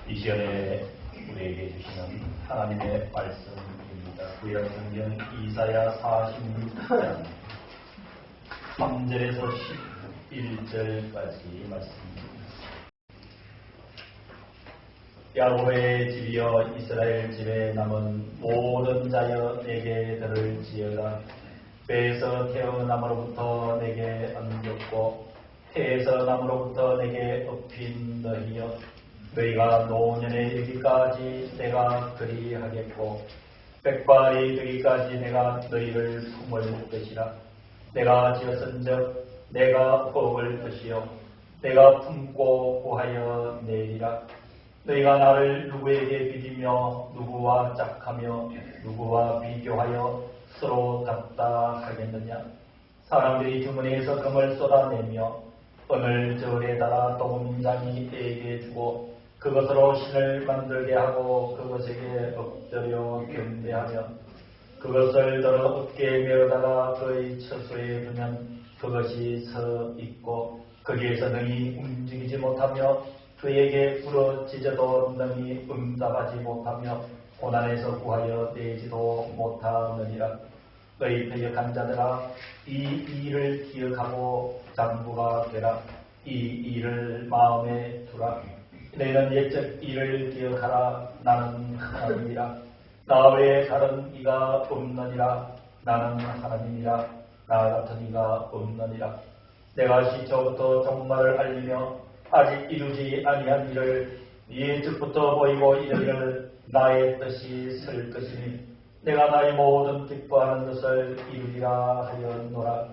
이 시간에 우리에게 주시는 하나님의 말씀입니다. 구약 성경 이사야 46장 3절에서 11절까지 말씀입니다. 야곱의 집이여 이스라엘 집에 남은 모든 자여 내게 들을지어다. 배에서 태어남으로부터 내게 안겼고 태에서 남으로부터 내게 업힌 너희여, 너희가 노년에 이르기까지 내가 그리하겠고 백발이 되기까지 내가 너희를 품을 것이라. 내가 지었은즉 내가 먹을 것이요 내가 품고 구하여 내리라. 너희가 나를 누구에게 비비며 누구와 짝하며 누구와 비교하여 서로 같다 하겠느냐. 사람들이 주머니에서 금을 쏟아내며 은을 저울에 달아 동장이 에게 주고 그것으로 신을 만들게 하고 그것에게 엎드려 경배하며 그것을 들어 어깨에 메어다가 그의 처소에 두면 그것이 서 있고 거기에서 능히 움직이지 못하며 그에게 부러지져도 능히 응답하지 못하며 고난에서 구하여 내지도 못하느니라. 너희 패역한 자들아, 이 일을 기억하고 장부가 되라. 이 일을 마음에 두라. 너희는 옛적 일을 기억하라. 나는 하나님이라. 나 외에 다른 이가 없느니라. 나는 하나님이라. 나 같은 이가 없느니라. 내가 시초부터 종말을 알리며 아직 이루지 아니한 일을 예적부터 보이고 이르기를 나의 뜻이 설 것이니 내가 나의 모든 기뻐하는 것을 이루리라 하였노라.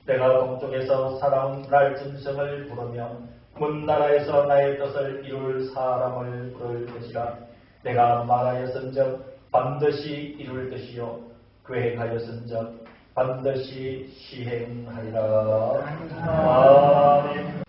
내가 동쪽에서 살아온 날 짐승을 부르며 문나라에서 나의 뜻을 이룰 사람을 부를 것이라. 내가 말하였은즉 반드시 이룰 것이요 계획하였은즉 반드시 시행하리라. 아멘.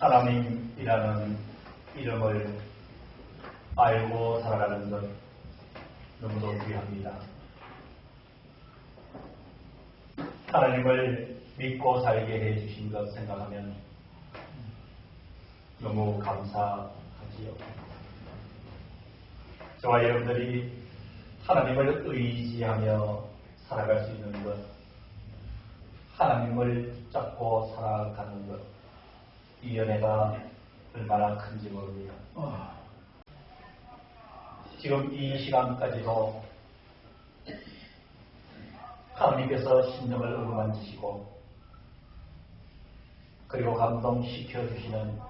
하나님이라는 이름을 알고 살아가는 것 너무도 귀합니다. 하나님을 믿고 살게 해주신 것 생각하면 너무 감사하지요. 저와 여러분들이 하나님을 의지하며 살아갈 수 있는 것, 하나님을 잡고 살아가는 것, 이 연애가 얼마나 큰지 모릅니다. 지금 이 시간까지도 하나님께서 심령을 어루만지시고 그리고 감동시켜 주시는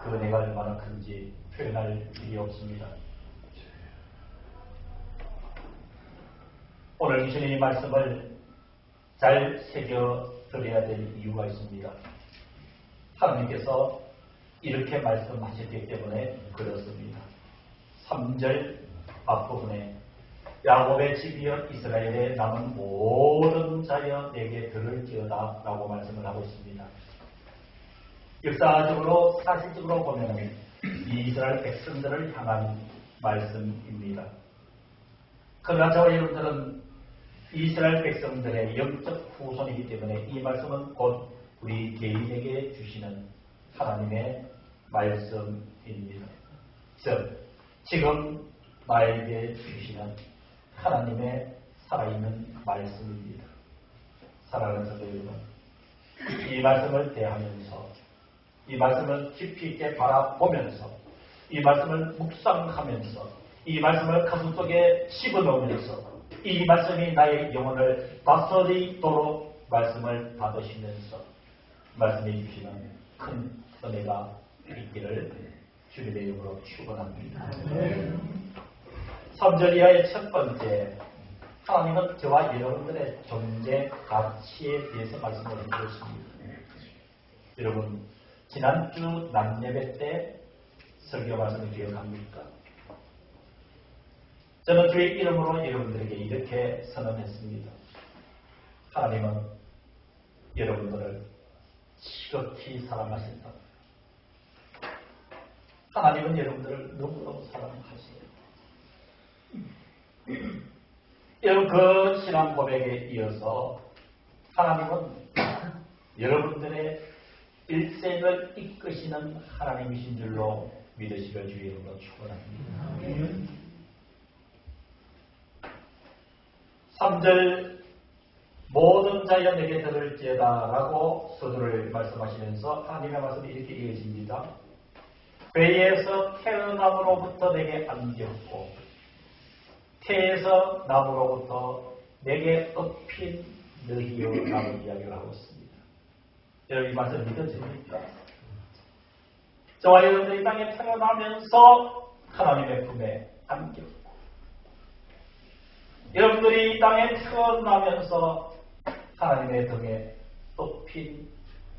그 은혜가 얼마나 큰지 표현할 길이 없습니다. 오늘 주신 이 말씀을 잘 새겨 드려야 될 이유가 있습니다. 하나님께서 이렇게 말씀하셨기 때문에 그렇습니다. 3절 앞부분에 야곱의 집이여 이스라엘의 남은 모든 자여 내게 들을지어다 라고 말씀을 하고 있습니다. 역사적으로 사실적으로 보면 이 이스라엘 백성들을 향한 말씀입니다. 그러나 저와 여러분들은 이스라엘 백성들의 영적 후손이기 때문에 이 말씀은 곧 우리 개인에게 주시는 하나님의 말씀입니다. 즉 지금 나에게 주시는 하나님의 살아있는 말씀입니다. 사랑하는 성도 여러분, 이 말씀을 대하면서 이 말씀을 깊이 있게 바라보면서 이 말씀을 묵상하면서 이 말씀을 가슴속에 집어넣으면서 이 말씀이 나의 영혼을 다스리도록 말씀을 받으시면서 말씀해 주시는 큰 은혜가 있기를 주님의 이름으로 축원합니다. 3절 이하의 첫 번째, 하나님은 저와 여러분들의 존재 가치에 대해서 말씀을 해주셨습니다. 여러분, 지난주 남예배 때 설교 말씀을 기억합니까? 저는 주의 이름으로 여러분들에게 이렇게 선언했습니다. 하나님은 여러분들을 지극히 사랑하신다. 하나님은 여러분들을 너무너무 사랑하시죠. 여러분, 그 신앙 고백에 이어서 하나님은 여러분들의 일생을 이끄시는 하나님이신 줄로 믿으시길 주의 이름으로 축원합니다. 3절 모든 자여 내게 들을지어다 라고 서두를 말씀하시면서 하나님의 말씀이 이렇게 이어집니다. 배에서 태어남으로부터 내게 안겼고 태에서 나무로부터 내게 업힌 너희요 라고 이야기를 하고 있습니다. 여러분 이 말씀 믿어집니까? 저와 여러분들이 땅에 태어나면서 하나님의 품에 안겼고 여러분들이 이 땅에 태어나면서 하나님의 등에 업힌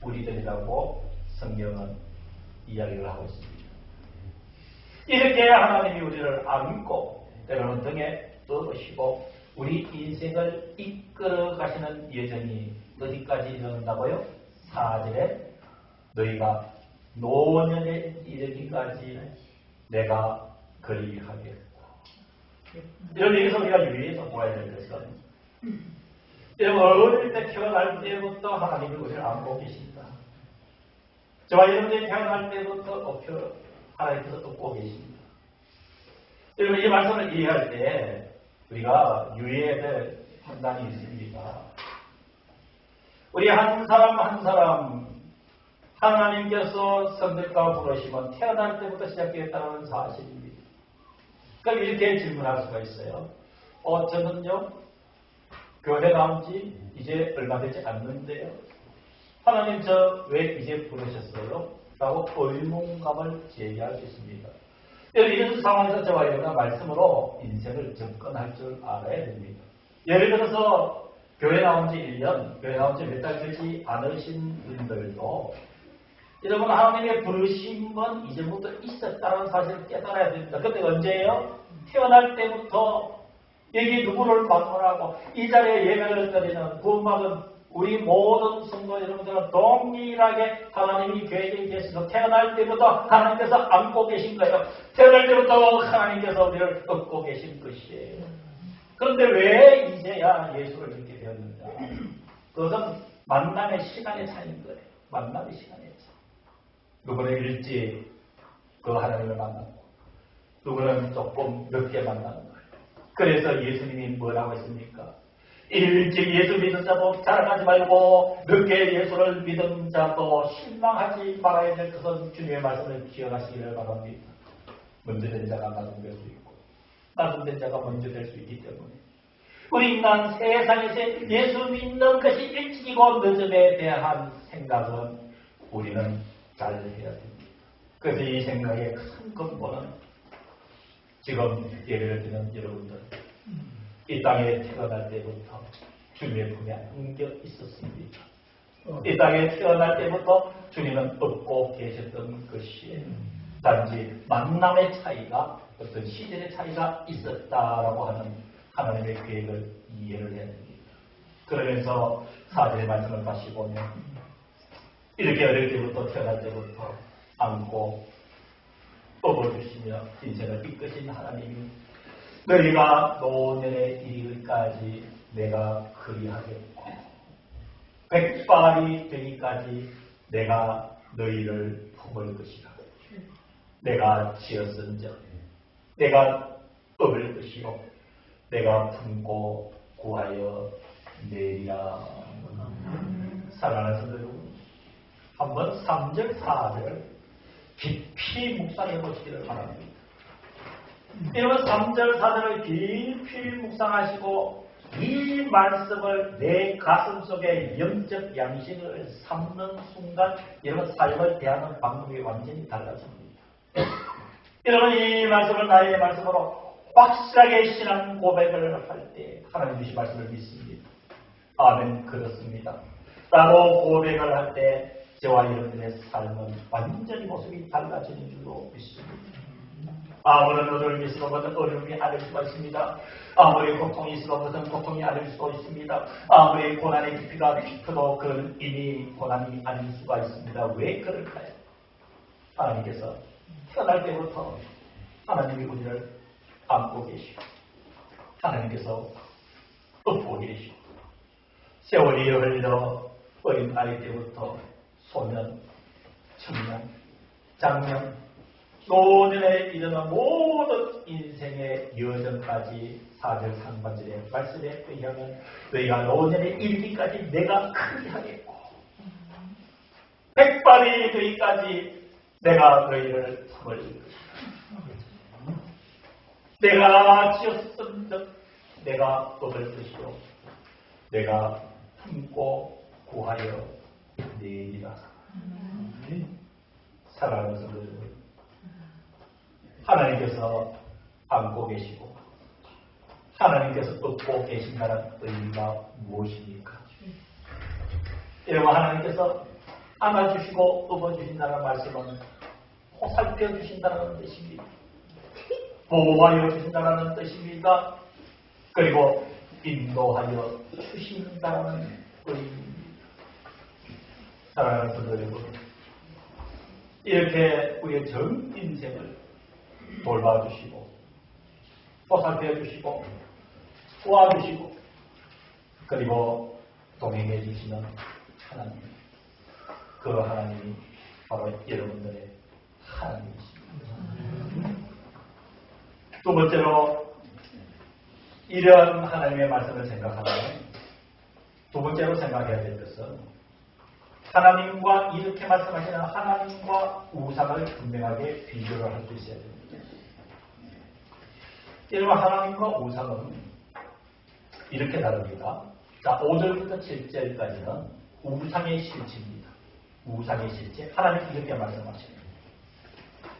우리들이라고 성경은 이야기를 하고 있습니다. 이렇게 하나님이 우리를 안고 때로는 등에 업으시고 우리 인생을 이끌어 가시는 여정이 어디까지 이른다고요? 4절에 너희가 노년에 이르기까지 내가 그리하겠다. 여러분 여기서 우리가 유의해서 보아야 될 것은 여러분 어릴 때 태어날 때부터 하나님이 우리를 안고 계신다. 저와 여러분들이 태어날 때부터 하나님께서 업고 계십니다. 여러분 이 말씀을 이해할 때 우리가 유의해야 될 판단이 있습니다. 우리 한 사람 한 사람 하나님께서 선택과 부르심은 태어날 때부터 시작되었다는 사실입니다. 그럼 이렇게 질문할 수가 있어요. 저는요 교회 나온 지 이제 얼마 되지 않는데요. 하나님 저 왜 이제 부르셨어요? 라고 의문감을 제기할 수 있습니다. 이런 상황에서 저와 여러분은 말씀으로 인생을 접근할 줄 알아야 됩니다. 예를 들어서 교회 나온 지 1년, 교회 나온 지 몇 달 되지 않으신 분들도 여러분 하나님의 부르심은 이전부터 있었다는 사실을 깨달아야 됩니다. 그때 언제예요? 태어날 때부터 여기 누구를 만나고 이 자리에 예배를 드리는 구원받은 우리 모든 성도 여러분들은 동일하게 하나님이 계획에 계셔서 태어날 때부터 하나님께서 안고 계신 거예요. 태어날 때부터 하나님께서 우리를 업고 계신 것이에요. 그런데 왜 이제야 예수를 믿게 되었는가? 그것은 만남의 시간의 차이인 거예요. 만남의 시간의 차이. 누구는 일찍 그 하나님을 만났고 누구는 조금 늦게 만나는 거예요. 그래서 예수님이 뭐라고 했습니까? 일찍 예수 믿은 자도 자랑하지 말고 늦게 예수를 믿은 자도 실망하지 말아야 될 것은 주님의 말씀을 기억하시기를 바랍니다. 먼저 된 자가 나중 될 수 있고 나중 된 자가 먼저 될 수 있기 때문에 우리 인간 세상에서 예수 믿는 것이 일찍이고 늦음에 대한 생각은 우리는 잘 해야 됩니다. 그래서 이 생각의 큰 근본은 지금 예를 들면 여러분들 이 땅에 태어날 때부터 주님의 품에 안겨 있었습니다. 이 땅에 태어날 때부터 주님은 업고 계셨던 것이에요. 단지 만남의 차이가 어떤 시절의 차이가 있었다라고 하는 하나님의 계획을 이해를 해야 됩니다. 그러면서 4절의 말씀을 다시 보면 이렇게 어릴 때부터 태어날 때부터 안고 업어주시며 인생을 이끄신 하나님이 너희가 노년에 이르기까지 내가 그리하겠고 백발이 되기까지 내가 너희를 품을 것이라. 내가 지었은즉 내가 업을 것이요 내가 품고 구하여 내리라. 사랑하는 성도 여러분, 한번 3절 4절 깊이 묵상해 보시기를 바랍니다. 여러분 3절 4절을 깊이 묵상하시고 이 말씀을 내 가슴 속에 영적 양식을 삼는 순간 여러분 삶을 대하는 방법이 완전히 달라집니다. 여러분 이 말씀을 나의 말씀으로 확실하게 신앙 고백을 할 때 하나님 주신 말씀을 믿습니다. 아멘. 그렇습니다. 라고 고백을 할 때 저와 여러분들의 삶은 완전히 모습이 달라지는 줄로 믿습니다. 아무런 어려움이 있으면 어려움이 아릴 수가 있습니다. 아무리 고통이 있으면 고통이 아릴 수도 있습니다. 아무리 고난의 깊이가 깊어도 그는 이미 고난이 아닐 수가 있습니다. 왜 그럴까요? 하나님께서 태어날 때부터 하나님이 우리를 안고 계시고 하나님께서 업고 계시고 세월이 흘러 어린 아이 때부터 소년, 청년, 장년, 노년에 이르는 모든 인생의 여정까지 4절 상반절의 말씀에 의하면 너희가 노년에 이르기까지 내가 크게 하겠고 백발이 되기까지 내가 너희를 품을 것이다. 내가 지었은즉 내가 얻을 것이요 내가 품고 구하여 내리라. 사랑하는 성도 여러분, 하나님께서 안고 계시고 하나님께서 업고 계신다는 의미가 무엇입니까? 여러분 하나님께서 안아주시고 업어주신다는 말씀은 보살펴주신다는 뜻입니다. 보호하여 주신다는 뜻입니다. 그리고 인도하여 주신다는 의미입니다. 사랑하는 성도 여러분, 이렇게 우리의 전 인생을 돌봐주시고 보살펴주시고 도와주시고 그리고 동행해 주시는 하나님, 그 하나님이 바로 여러분들의 하나님이십니다. 두 번째로 이런 하나님의 말씀을 생각하면 두 번째로 생각해야 될 것은 하나님과 이렇게 말씀하시는 하나님과 우상을 분명하게 비교를 할 수 있어야 됩니다. 여러분 하나님과 우상은 이렇게 다릅니다. 자, 5절부터 7절까지는 우상의 실체입니다. 우상의 실체. 하나님 이렇게 말씀하십니다.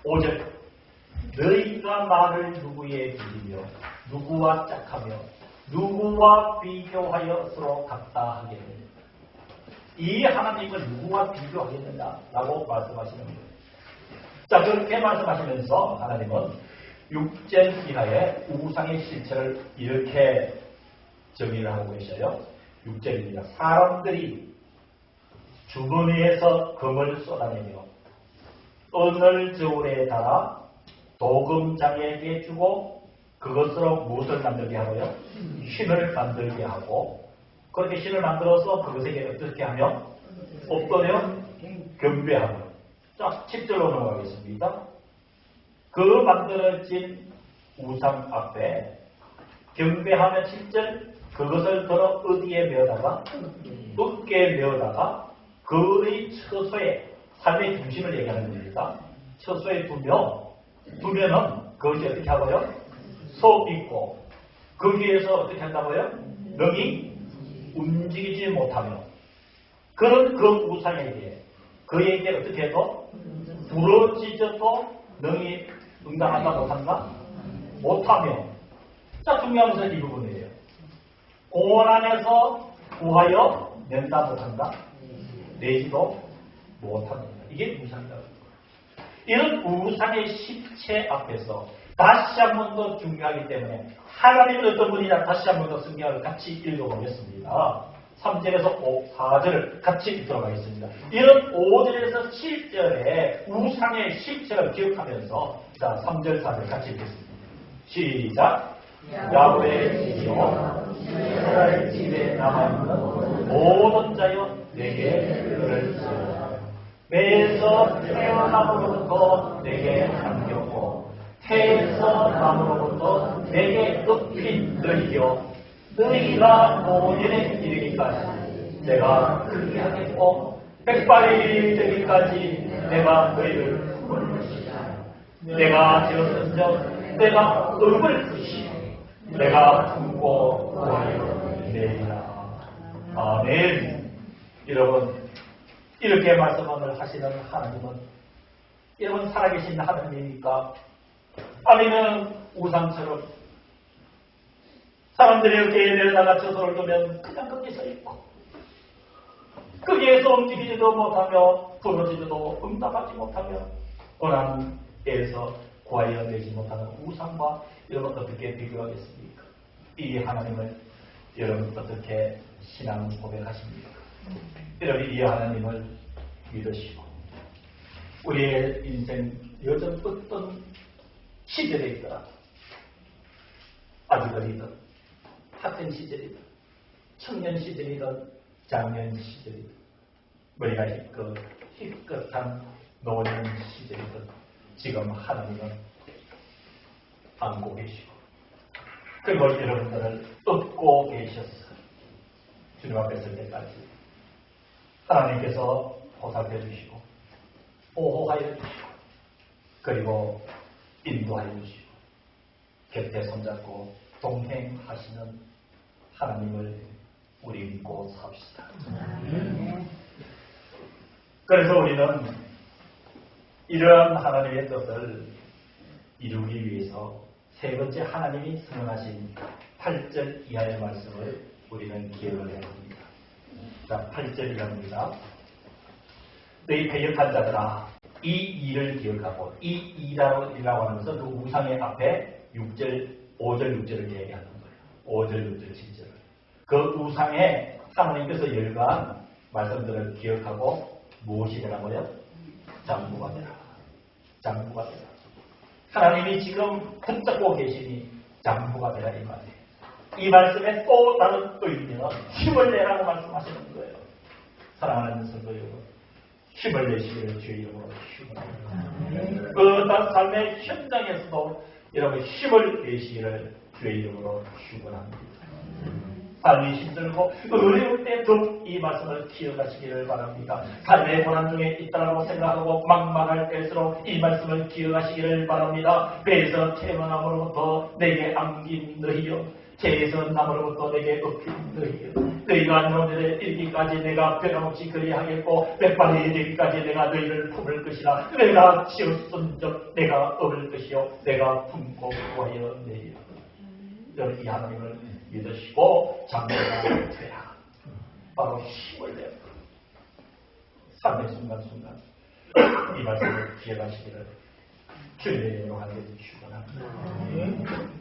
5절 너희가 나를 누구에 비리며 누구와 짝하며 누구와 비교하여 서로 같다 하겠느냐. 이 하나님을 누구와 비교하겠느냐라고 말씀하시는 거예요. 자, 그렇게 말씀하시면서 하나님은 육전 이하의 우상의 실체를 이렇게 정의를 하고 계셔요. 6절입니다. 사람들이 주머니에서 금을 쏟아내며 은을 저울에 달아 도금장에게 주고 그것으로 무엇을 만들게 하고요? 신을 만들게 하고 그렇게 신을 만들어서 그것에게 어떻게 하며 없더며 경배하며 자 10절로 넘어가겠습니다. 그 만들어진 우상 앞에 경배하며 7절 그것을 들어 어디에 메어다가 어깨에 메어다가 그의 처소에 삶의 중심을 얘기하는 겁니다. 처소에 두면은 그것이 어떻게 하고요? 서 있고 거기에서 어떻게 한다고요? 능히 움직이지 못하며 그런 그 우상에게 그에게 어떻게 해도 부러지져도 능히 응당한다 못한다? 못하며 자 중요한 것은 이 부분이에요. 공원 안에서 구하여 낸다 못한다? 내지도 못합니다. 이게 우상이다. 이런 우상의 실체 앞에서 다시 한 번 더 중요하기 때문에 하나님은 어떤 분이냐 다시 한 번 더 성경을 같이 읽어보겠습니다. 3절에서 4절을 같이 읽도록 하겠습니다. 이런 5절에서 7절의 우상의 실체를 기억하면서 자 3절 4절 같이 읽겠습니다. 시작. 야훼시여 이스라엘 집에 남아있는 모든 자여 내게 들을 지어라. 배에서 태어남으로부터 내게 안겼고 태에서 남으로부터 내게 읍힌 너희여 너희가 노년에 이르기까지 내가 크게 하겠고 백발이 되기까지 내가 너희를 품을 것이다. 내가 지었은 적 내가 읍을 것이요 내가 품고 구하여 내리라. 아멘. 여러분 이렇게 말씀을 하시는 하나님은 여러분 살아계신 하나님입니까? 아니면 우상처럼 사람들이 이렇게 내려다가 저소를 두면 그냥 거기서 있고 거기에서 움직이지도 못하며 부러지지도 응답하지 못하며 고난에서 구하여 내지 못하는 우상과 여러분 어떻게 비교하겠습니까? 이 하나님을 여러분 어떻게 신앙 고백하십니까? 여러분 이 하나님을 믿으시고 우리의 인생 요즘 어떤 시절에 있더라 아직은 학생 시절이든 청년 시절이든 장년 시절이든 머리가 희끗한 노년 시절이든 지금 하나님은 안고 계시고 그리고 여러분들을 업고 계셨어요. 주님 앞에 설 때까지 하나님께서 보살펴 주시고 보호하여 주시고 그리고 인도하여 주시고 곁에 손잡고 동행하시는 하나님을 우리 믿고 삽시다. 그래서 우리는 이러한 하나님의 뜻을 이루기 위해서 세 번째 하나님이 선언하신 8절 이하의 말씀을 우리는 기억을 해야 합니다. 자, 8절이랍니다. 너희 패역한 자들아 이 일을 기억하고 이 일이라고 하면서 그 우상의 앞에 6절, 5절, 6절을 얘기하는 거예요. 5절, 6절, 7절을. 그 우상에 하나님께서 열거한 말씀들을 기억하고 무엇이 되라고요? 장부가 되라. 장부가 되라. 하나님이 지금 붙잡고 계시니 장부가 되라 이 말이에요. 이 말씀에 또 다른 의미는 힘을 내라고 말씀하시는 거예요. 사랑하는 성도 여러분, 힘을 내시기를 주의 이름으로 축원합니다. 그 삶의 현장에서도 여러분 힘을 내시기를 주의 이름으로 축원합니다. 삶이 힘들고 어려울 때 더욱 이 말씀을 기억하시기를 바랍니다. 삶의 고난 중에 있다고 생각하고 막막할 때일수록 이 말씀을 기억하시기를 바랍니다. 배에서 태어남으로부터 내게 안긴 너희여 재에서 남으로부터 내게 엎힌 너희여 너희가 노년에 이르기까지 내가 변함없이 그리하겠고 백발이 되기까지 내가 너희를 품을 것이라. 내가 지었은 적 내가 업을 것이요 내가 품고 구하여 내리라. 여러분 이 하나님을 믿으시고 장래가 되라. 바로 힘을 내라. 삶의 순간순간 이 말씀을 기억하시기를 주님의 이름으로 하나님 축원합니다.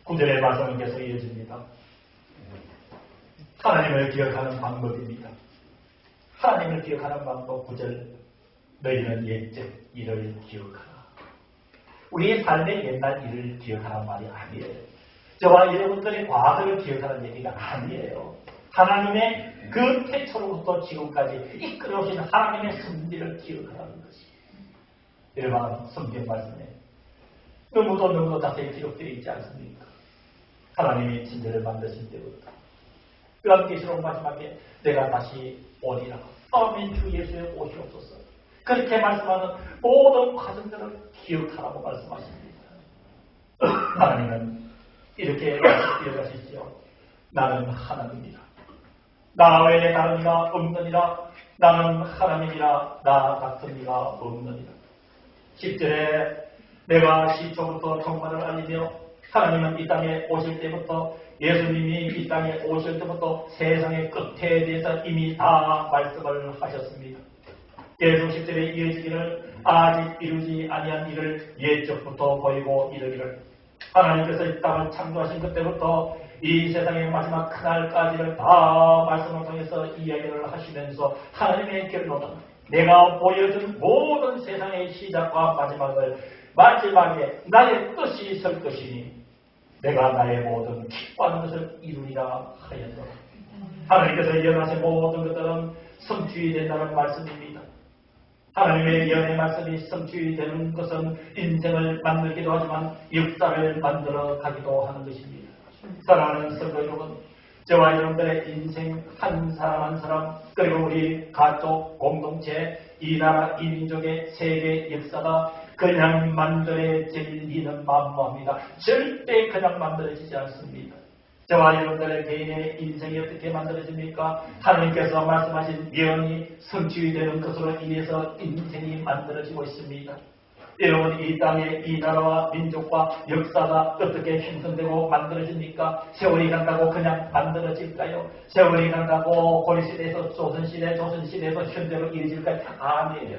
9절의 말씀은 계속 이어집니다. 하나님을 기억하는 방법입니다. 하나님을 기억하는 방법 9절 너희는 옛적 일을 기억하라. 우리의 삶의 옛날 일을 기억하라는 말이 아니에요. 저와 여러분들의 과거를 기억하는 얘기가 아니에요. 하나님의 그 태초로부터 지금까지 이끌어오신 하나님의 섭리를 기억하라는 것이 여러분 성경 말씀에 너무도 자세히 기록되어 있지 않습니까? 하나님이 천지를 만드신 때부터 요한계시록 마지막에 내가 다시 오리라. 아멘. 주 예수의 오시옵소서. 그렇게 말씀하는 모든 과정들을 기억하라고 말씀하십니다. 하나님은 이렇게 기억하시죠. 나는 하나님이라. 나 외에 다른 이가 없느니라. 나는 하나님이라. 나 같은 이가 없느니라. 10절에 내가 시초부터 종말을 알리며 하나님은 이 땅에 오실 때부터 예수님이 이 땅에 오실 때부터 세상의 끝에 대해서 이미 다 말씀을 하셨습니다. 계속 10절에 이어지기를 아직 이루지 아니한 일을 옛적부터 보이고 이르기를 하나님께서 이 땅을 창조하신 그때부터 이 세상의 마지막 그날까지를 다 말씀을 통해서 이야기를 하시면서 하나님의 결론은 내가 보여준 모든 세상의 시작과 마지막을 마지막에 나의 뜻이 설 것이니 내가 나의 모든 기뻐하는 것을 이루리라 하였노라. 하나님께서 예언하신 모든 것들은 성취이 된다는 말씀입니다. 하나님의 예언의 말씀이 성취이 되는 것은 인생을 만들기도 하지만 역사를 만들어 가기도 하는 것입니다. 사랑하는 성도 여러분, 저와 여러분들의 인생 한 사람 한 사람 그리고 우리 가족, 공동체, 이 나라, 이 민족의 세계 역사가 그냥 만들어지는 만무합니다. 절대 그냥 만들어지지 않습니다. 저와 여러분들의 개인의 인생이 어떻게 만들어집니까? 하나님께서 말씀하신 예언이 성취되는 것으로 인해서 인생이 만들어지고 있습니다. 여러분 이 땅의 이 나라와 민족과 역사가 어떻게 형성되고 만들어집니까? 세월이 간다고 그냥 만들어질까요? 세월이 간다고 고려시대에서 조선시대, 조선시대에서 현대로 이어질까요? 아니에요.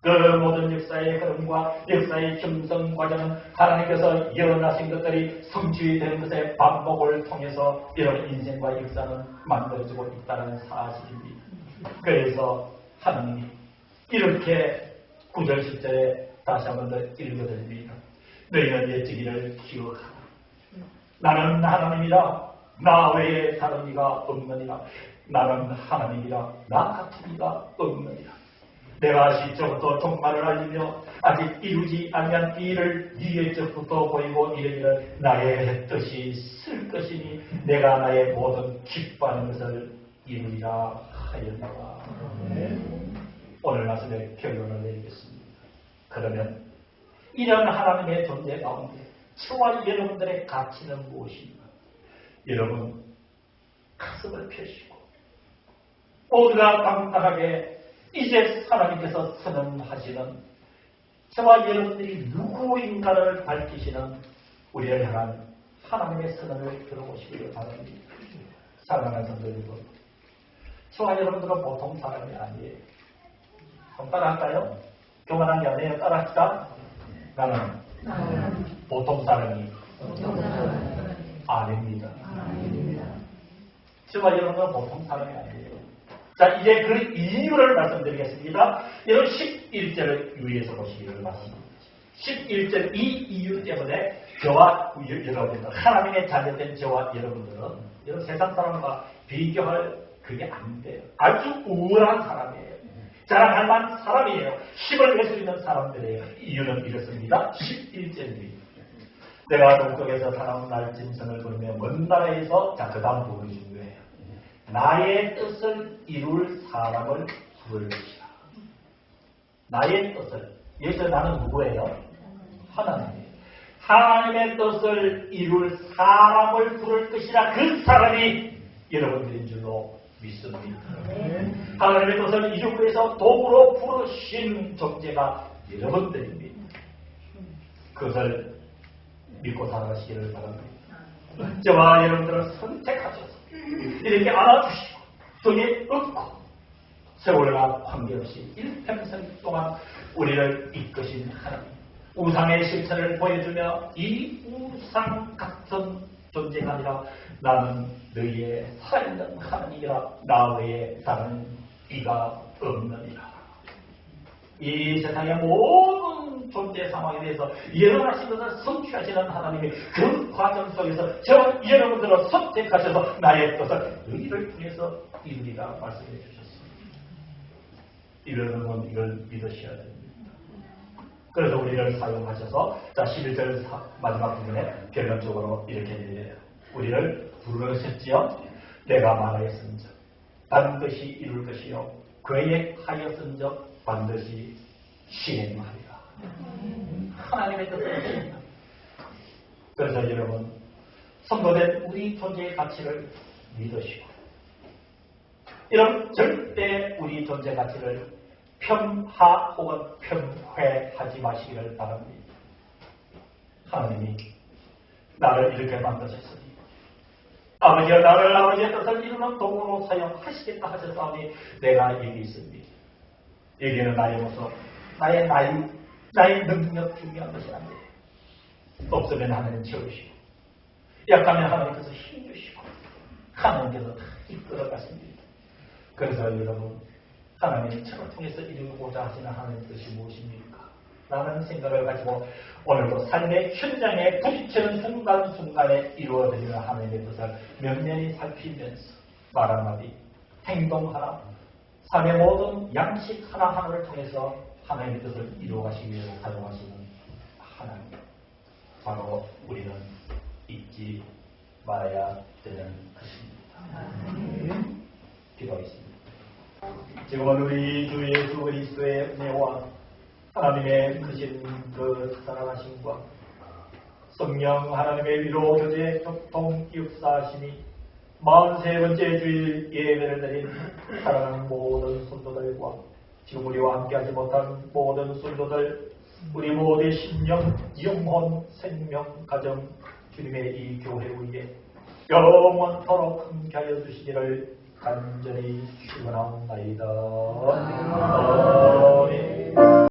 그 모든 역사의 흐름과 역사의 형성 과정은 하나님께서 예언하신 것들이 성취되는 것의 반복을 통해서 여러분 인생과 역사는 만들어지고 있다는 사실입니다. 그래서 하나님이 이렇게 9절 10절에 다시 한 번 더 읽어드립니다. 너희는 옛적일을 기억하라. 나는 하나님이라. 나 외에 다른 이가 없느니라. 나는 하나님이라. 나 같은 이가 없느니라. 내가 시초부터 종말을 알리며 아직 이루지 아니한 이 일을 네 옛적부터 보이고 이르기를 나의 뜻이 쓸 것이니 내가 나의 모든 기뻐하는 것을 이루리라 하였노라. 오늘 말씀의 결론을 내리겠습니다. 그러면 이런 하나님의 존재 가운데 저와 여러분들의 가치는 무엇인가? 여러분 가슴을 펴시고 모두가 당당하게 이제 하나님께서 선언하시는 저와 여러분들이 누구인가를 밝히시는 우리를 향한 하나님의 선언을 들어보시기를 바랍니다. 사랑하는 성도 여러분, 저와 여러분들은 보통 사람이 아니에요. 한번 따라할까요? 교만한 게 아니에요. 따라합시다. 나는 보통 사람이 아닙니다. 저와 여러분은 보통 사람이 아니에요. 자, 이제 그 이유를 말씀드리겠습니다. 여러분 11절을 유의해서 보시기를 바랍니다. 11절 이 이유 때문에 저와 여러분들, 하나님의 자녀된 저와 여러분들은 여러분 세상 사람과 비교할 그게 안 돼요. 아주 우월한 사람이에요. 자랑할 만한 사람이에요. 힘을 낼 수 있는 사람들이에요. 이유는 이렇습니다. 11절입니다. 내가 동쪽에서 사람 날 짐승을 부르며 먼 나라에서 자, 그 다음 부분이 중요해요. 나의 뜻을 이룰 사람을 부를 것이다. 나의 뜻을. 여기서 나는 누구예요? 하나님이에요. 하나님의 뜻을 이룰 사람을 부를 것이라. 그 사람이 여러분들인 줄로 믿습니다. 하나님의 뜻을 이루기 위해서 도구로 부르신 존재가 여러분들입니다. 그것을 믿고 살아가시기를 바랍니다. 저와 여러분들은 선택하셔서 이렇게 안아주시고 등에 업고 세월과 관계없이 일평생 동안 우리를 이끄신 하나님, 우상의 실체를 보여주며 이 우상 같은 존재가 아니라 나는 너희의 살아있는 하나님이라 나 외에 다른 이가 없느니라. 이 세상의 모든 존재 상황에 대해서 예언하신 것을 성취하시는 하나님이 그 과정 속에서 저와 여러분들을 선택하셔서 나의 뜻을 너희를 통해서 이루리라 말씀해 주셨습니다. 이러는 이걸 믿으셔야 됩니다. 그래서 우리를 사용하셔서 자 11절 마지막 부분에 결론적으로 이렇게 얘기해요. 우리를 부르셨지요. 내가 말하였은즉 반드시 이룰 것이요 계획하였은즉 반드시 실행하리라. 하나님의 뜻을 실행합니다. 그래서 여러분 선거된 우리 존재의 가치를 믿으시고 여러분 절대 우리 존재 가치를 폄하 혹은 폄훼하지 마시기를 바랍니다. 하나님이 나를 이렇게 만드셨으니 아버지가 나를 아버지의 뜻을 이루는 도구로 사용하시겠다 하셨사오니 내가 여기 있습니다. 여기는 나의 모습, 나의 능력 중요한 것이 아니에요. 없으면 하나님 채우시고 약하면 하나님께서 힘주시고 하나님께서 다 이끌어가십니다. 그래서 여러분 하나님이 저를 통해서 이루고자 하시는 하나님의 뜻이 무엇입니까? 라는 생각을 가지고 오늘도 삶의 현장에 부딪히는 순간순간에 이루어지는 하나님의 뜻을 면면히 살피면서 말 한마디, 행동 하나, 삶의 모든 양식 하나하나를 통해서 하나님의 뜻을 이루어가시기 위해서 사용하시는 하나님. 바로 우리는 잊지 말아야 되는 것입니다. 기도하겠습니다. 지금은 우리 주 예수 그리스도의 은혜와 하나님의 크신 그 사랑하심과 성령 하나님의 위로 교제 교통 역사하심이 43번째 주일 예배를 드린 사랑하는 모든 성도들과 지금 우리와 함께하지 못한 모든 성도들 우리 모두의 심령, 영혼, 생명, 가정 주님의 이 교회 위에 영원토록 함께하여 주시기를 간절히 축원하옵나이다. 아멘.